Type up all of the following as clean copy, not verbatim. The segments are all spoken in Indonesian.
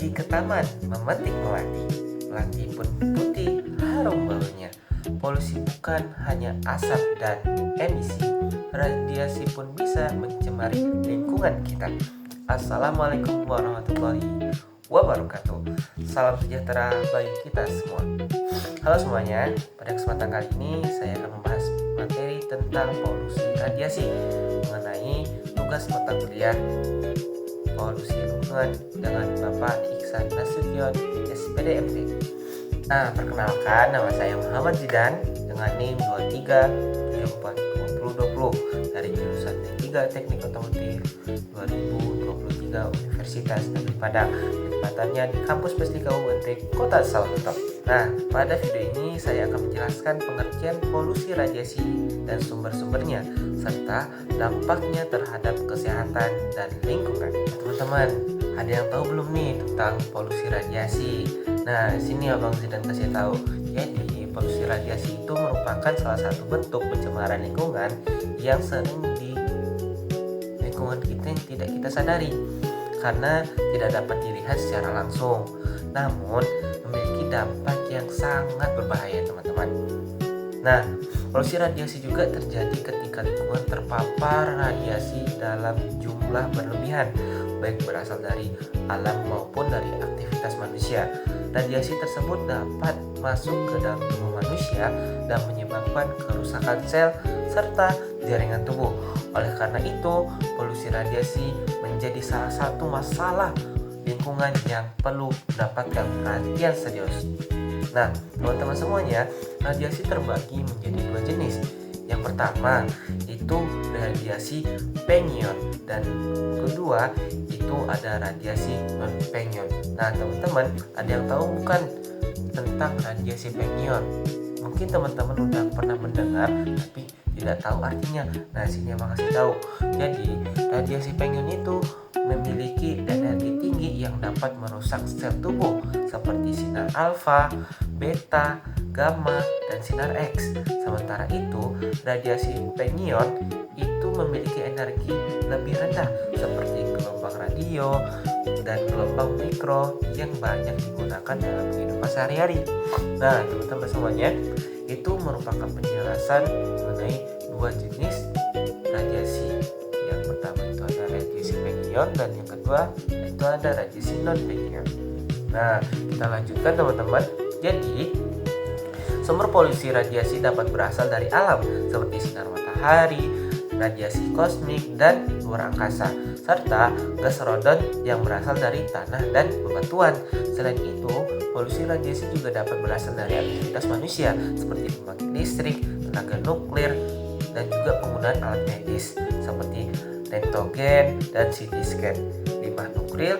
Pergi ke taman, memetik melati. Melati pun putih, harum baunya. Polusi bukan hanya asap dan emisi, radiasi pun bisa mencemari lingkungan kita. Assalamualaikum warahmatullahi wabarakatuh. Salam sejahtera bagi kita semua. Halo semuanya, pada kesempatan kali ini saya akan membahas materi tentang polusi radiasi mengenai tugas mata kuliah polusi lingkungan dengan Bapak Iksan Nasution, SPDMT. Nah, perkenalkan, nama saya Muhammad Zidan dengan NIM 23742020 dari jurusan D3 Teknik Otomotif 2023 Universitas Negeri Padang, tempatannya di Kampus Pestika UNT Kota Sawalunto. Nah, pada video ini saya akan menjelaskan pengertian polusi radiasi dan sumber-sumbernya serta dampaknya terhadap kesehatan dan lingkungan. Teman-teman, ada yang tahu belum nih tentang polusi radiasi? Nah, sini Abang Zidan kasih tahu. Jadi, polusi radiasi itu merupakan salah satu bentuk pencemaran lingkungan yang sering di lingkungan kita yang tidak kita sadari karena tidak dapat dilihat secara langsung. Namun, memiliki dampak yang sangat berbahaya, teman-teman. Nah, polusi radiasi juga terjadi ketika lingkungan terpapar radiasi dalam jumlah berlebihan, baik berasal dari alam maupun dari aktivitas manusia. Radiasi tersebut dapat masuk ke dalam tubuh manusia dan menyebabkan kerusakan sel serta jaringan tubuh. Oleh karena itu, polusi radiasi menjadi salah satu masalah lingkungan yang perlu mendapatkan perhatian serius. Nah, teman-teman semuanya, radiasi terbagi menjadi dua jenis. Yang pertama itu radiasi pengion dan kedua itu ada radiasi non pengion. Nah, teman-teman, ada yang tahu bukan tentang radiasi pengion? Mungkin teman-teman udah pernah mendengar tapi tidak tahu artinya. Nah, sini Abang kasih tahu. Jadi, radiasi pengion itu memiliki energi tinggi yang dapat merusak sel tubuh seperti sinar alfa, beta, gamma, dan sinar X. Sementara itu, radiasi pengion itu memiliki energi lebih rendah seperti gelombang radio dan gelombang mikro yang banyak digunakan dalam kehidupan sehari-hari. Nah, teman-teman semuanya, itu merupakan penjelasan mengenai dua jenis radiasi. Yang pertama itu ada radiasi pengion dan yang kedua itu ada radiasi non pengion. Nah, kita lanjutkan teman-teman. Jadi, sumber polusi radiasi dapat berasal dari alam seperti sinar matahari, radiasi kosmik dan luar angkasa, serta gas radon yang berasal dari tanah dan bebatuan. Selain itu, polusi radiasi juga dapat berasal dari aktivitas manusia seperti pembangkit listrik, tenaga nuklir, dan juga penggunaan alat medis seperti rentgen dan CT scan, limbah nuklir,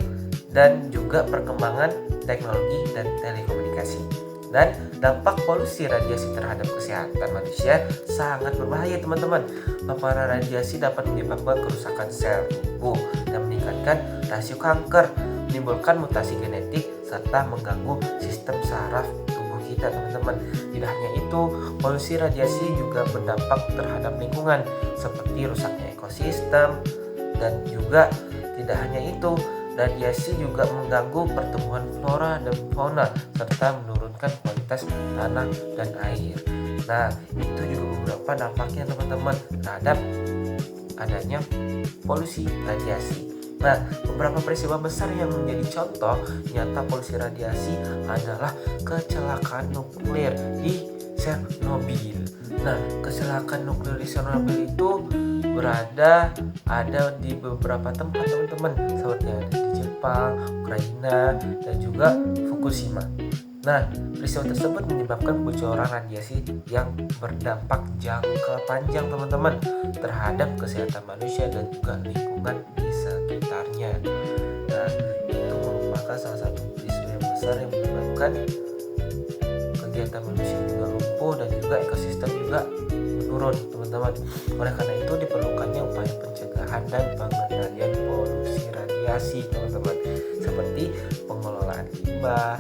dan juga perkembangan teknologi dan telekomunikasi. Dan dampak polusi radiasi terhadap kesehatan manusia sangat berbahaya, teman-teman. Paparan radiasi dapat menyebabkan kerusakan sel tubuh dan meningkatkan rasio kanker, menimbulkan mutasi genetik, serta mengganggu sistem saraf tubuh kita, teman-teman. Tidak hanya itu, polusi radiasi juga berdampak terhadap lingkungan seperti rusaknya ekosistem, dan juga tidak hanya itu, radiasi juga mengganggu pertumbuhan flora dan fauna serta menurunkan kualitas tanah dan air. Nah, itu juga beberapa dampaknya, teman-teman, terhadap adanya polusi radiasi. Nah, beberapa peristiwa besar yang menjadi contoh nyata polusi radiasi adalah kecelakaan nuklir di Chernobyl. Nah, kecelakaan nuklir di Chernobyl itu ada di beberapa tempat, teman-teman, seperti ada di Jepang, Ukraina, dan juga Fukushima. Nah, peristiwa tersebut menyebabkan bocoran radiasi yang berdampak jangka panjang, teman-teman, terhadap kesehatan manusia dan juga lingkungan di sekitarnya. Nah, itu merupakan salah satu peristiwa yang besar yang menyebabkan kegiatan manusia juga lumpuh dan juga ekosistem juga menurun, teman-teman. Oleh karena itu diperlukannya upaya pencegahan dan pengendalian polusi radiasi, teman-teman, seperti pengelolaan limbah,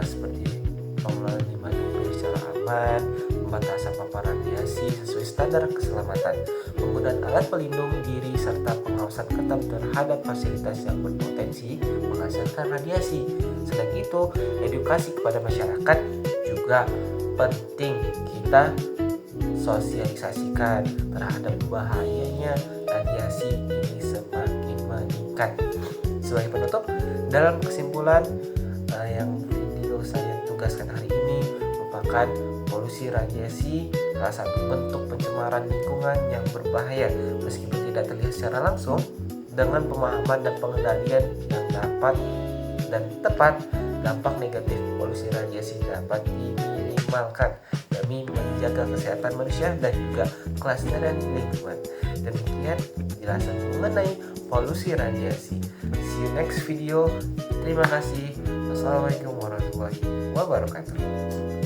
seperti pengelolaan limbah nuklir secara aman, pembatasan paparan radiasi sesuai standar keselamatan, penggunaan alat pelindung diri, serta pengawasan ketat terhadap fasilitas yang berpotensi menghasilkan radiasi. Selain itu, edukasi kepada masyarakat juga penting. Kita sosialisasikan terhadap bahayanya radiasi ini semakin meningkat. Sebagai penutup, dalam kesimpulan yang video saya tugaskan hari ini merupakan polusi radiasi salah satu bentuk pencemaran lingkungan yang berbahaya. Meskipun tidak terlihat secara langsung, dengan pemahaman dan pengendalian yang dapat dan tepat, dampak negatif polusi radiasi dapat diminimalkan demi menjaga kesehatan manusia dan juga kelestarian lingkungan. Demikian penjelasan mengenai polusi radiasi. See you next video. Terima kasih. Wassalamualaikum warahmatullahi wabarakatuh.